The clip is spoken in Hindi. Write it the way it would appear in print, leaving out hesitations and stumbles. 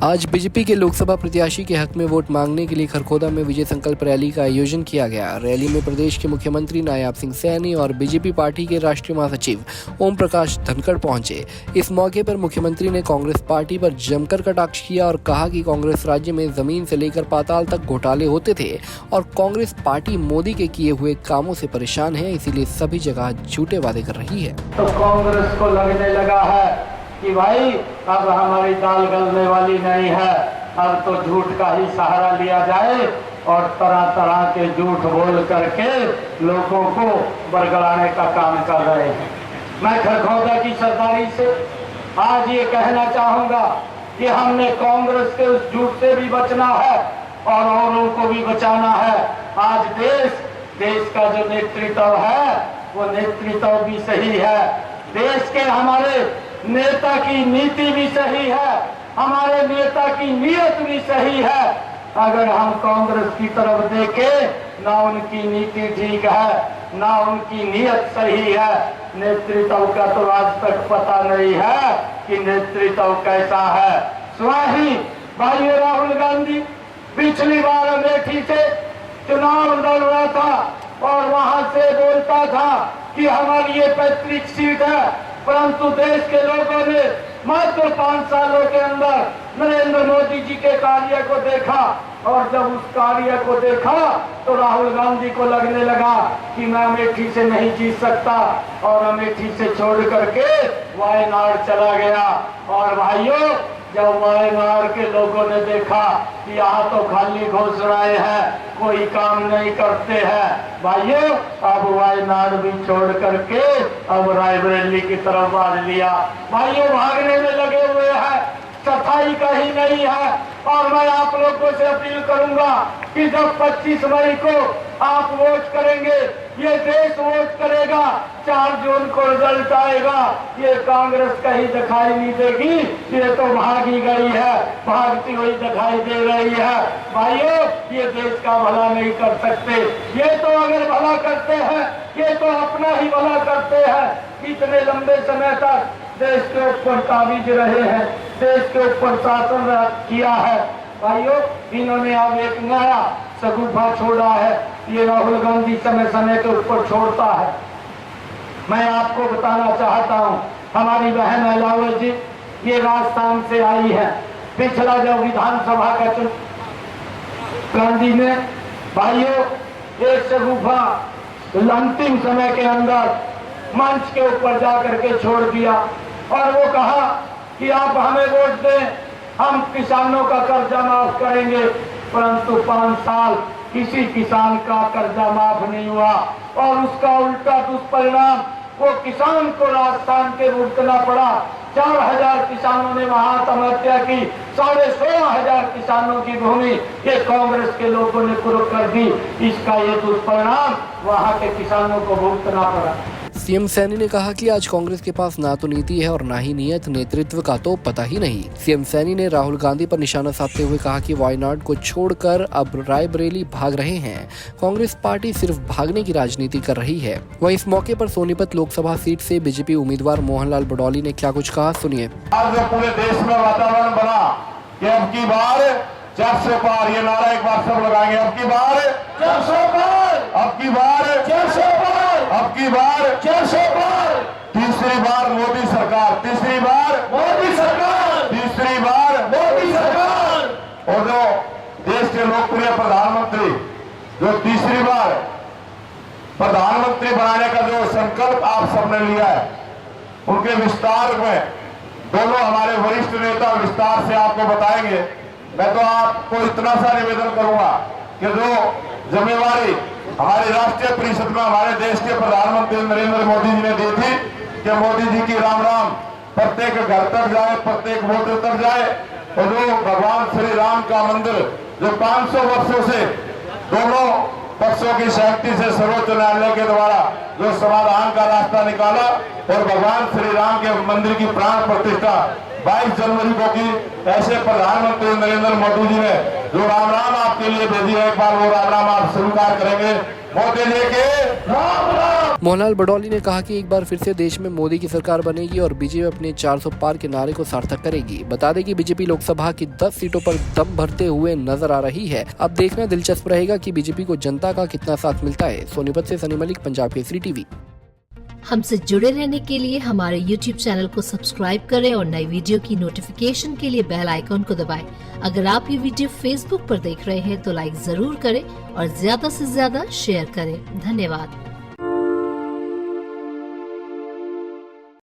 आज बीजेपी के लोकसभा प्रत्याशी के हक में वोट मांगने के लिए खरखोदा में विजय संकल्प रैली का आयोजन किया गया। रैली में प्रदेश के मुख्यमंत्री नायाब सिंह सैनी और बीजेपी पार्टी के राष्ट्रीय महासचिव ओम प्रकाश धनखड़ पहुंचे। इस मौके पर मुख्यमंत्री ने कांग्रेस पार्टी पर जमकर कटाक्ष किया और कहा कि कांग्रेस राज्य में जमीन से लेकर पाताल तक घोटाले होते थे और कांग्रेस पार्टी मोदी के किए हुए कामों से परेशान है, इसीलिए सभी जगह झूठे वादे कर रही है। तो कांग्रेस को लगने लगा है कि भाई अब हमारी दाल गलने वाली नहीं है, अब तो झूठ का ही सहारा लिया जाए और तरह तरह के झूठ बोल करके लोगों को बरगलाने का काम कर रहे हैं। मैं खरखोदा की सरदारी से आज ये कहना चाहूंगा कि हमने कांग्रेस के उस झूठ से भी बचना है और औरों को भी बचाना है। आज देश का जो नेतृत्व है वो नेतृत्व भी सही है, देश के हमारे नेता की नीति भी सही है, हमारे नेता की नीयत भी सही है। अगर हम कांग्रेस की तरफ देखें, ना उनकी नीति ठीक है ना उनकी नीयत सही है। नेतृत्व का तो आज तक पता नहीं है कि नेतृत्व कैसा है। स्वाही भाई राहुल गांधी पिछली बार अमेठी से चुनाव लड़ रहा था और वहां से बोलता था कि हमारी ये पैतृक सीट है, परंतु देश के लोगों ने मात्र 5 सालों के अंदर नरेंद्र मोदी जी के कार्य को देखा और जब उस कार्य को देखा तो राहुल गांधी को लगने लगा कि मैं अमेठी से नहीं जीत सकता और अमेठी से छोड़ करके वायनाड चला गया। और भाइयों, जब वायनाड के लोगों ने देखा कि यहाँ तो खाली घोषणाएं हैं, कोई काम नहीं करते हैं, भाइयों अब वायनाड भी छोड़ करके अब रायबरेली की तरफ बढ़ लिया। भाइयों भागने में लगे हुए हैं, सफाई कहीं नहीं है। और मैं आप लोगों से अपील करूंगा कि जब 25 मई को आप वोट करेंगे, ये देश वोट करेगा, 4 जून को रिजल्ट आएगा, ये कांग्रेस कहीं दिखाई नहीं देगी, ये तो भागी गई है, भागती हुई दिखाई दे रही है। भाइयों, ये देश का भला नहीं कर सकते, ये तो अगर भला करते हैं ये तो अपना ही भला करते हैं। इतने लंबे समय तक देश के ऊपर काबिज रहे हैं, देश के ऊपर शासन किया है। भाइयों, इन्होंने अब एक नया शगुफा छोड़ा है, ये राहुल गांधी समय समय के ऊपर छोड़ता है। मैं आपको बताना चाहता हूँ, हमारी बहन अलावा जी ये राजस्थान से आई है। पिछला जब विधानसभा का चुनाव गांधी ने भाइयों एक शगुफा अंतिम समय के अंदर मंच के ऊपर जा करके छोड़ दिया और वो कहा कि आप हमें वोट दें, हम किसानों का कर्जा माफ करेंगे। परंतु 5 साल किसी किसान का कर्जा माफ नहीं हुआ और उसका उल्टा दुष्परिणाम वो किसान को राजस्थान के भुगतना पड़ा। 4000 किसानों ने वहां आत्महत्या की, 16,500 किसानों की भूमि ये कांग्रेस के लोगों ने कुर्क कर दी। इसका ये दुष्परिणाम वहां के किसानों को भुगतना पड़ा। सीएम सैनी ने कहा कि आज कांग्रेस के पास ना तो नीति है और ना ही नीयत, नेतृत्व का तो पता ही नहीं। सीएम सैनी ने राहुल गांधी पर निशाना साधते हुए कहा कि वायनाड को छोड़कर अब रायबरेली भाग रहे हैं। कांग्रेस पार्टी सिर्फ भागने की राजनीति कर रही है। वहीं इस मौके पर सोनीपत लोकसभा सीट से बीजेपी उम्मीदवार मोहनलाल बडौली ने क्या कुछ कहा, सुनिए। आज पूरे देश में वातावरण बना कि अब की बार 400 पार, ये नारा एक बार सब लगाएंगे, अब की बार 400 पार, अब की बार 400 पार, अब की बार 400 पार। तीसरी बार मोदी सरकार, तीसरी बार मोदी सरकार, तीसरी बार मोदी सरकार। और जो देश के लोकप्रिय प्रधानमंत्री जो तीसरी बार प्रधानमंत्री बनाने का जो संकल्प आप सबने लिया है, उनके विस्तार में दोनों हमारे वरिष्ठ नेता विस्तार से आपको बताएंगे। मैं तो आपको इतना सा निवेदन करूंगा कि जो जिम्मेवारी हमारी राष्ट्रीय परिषद में हमारे देश के प्रधानमंत्री नरेंद्र मोदी जी ने दी थी कि मोदी जी की राम राम प्रत्येक घर तक जाए, प्रत्येक वोटर तक जाए, और जो भगवान श्री राम का मंदिर जो 500 वर्षों से दोनों पक्षों की सहमति से सर्वोच्च न्यायालय के द्वारा जो समाधान का रास्ता निकाला और भगवान श्री राम के मंदिर की प्राण प्रतिष्ठा 22 जनवरी को की, ऐसे प्रधानमंत्री नरेंद्र मोदी जी ने जो राम राम आपके लिए भेजी है, एक बार वो राम राम आप स्वीकार करेंगे। मोदी जी के राम राम। मोहनलाल बडौली ने कहा कि एक बार फिर से देश में मोदी की सरकार बनेगी और बीजेपी अपने 400 पार के नारे को सार्थक करेगी। बता दें कि बीजेपी लोकसभा की 10 सीटों पर दम भरते हुए नजर आ रही है। अब देखना दिलचस्प रहेगा कि बीजेपी को जनता का कितना साथ मिलता है। सोनीपत से सनी मलिक, पंजाब केसरी टीवी। हमसे जुड़े रहने के लिए हमारे YouTube चैनल को सब्सक्राइब करें और नई वीडियो की नोटिफिकेशन के लिए बेल आइकॉन को दबाएं। अगर आप ये वीडियो Facebook पर देख रहे हैं तो लाइक जरूर करें और ज्यादा से ज्यादा शेयर करें। धन्यवाद।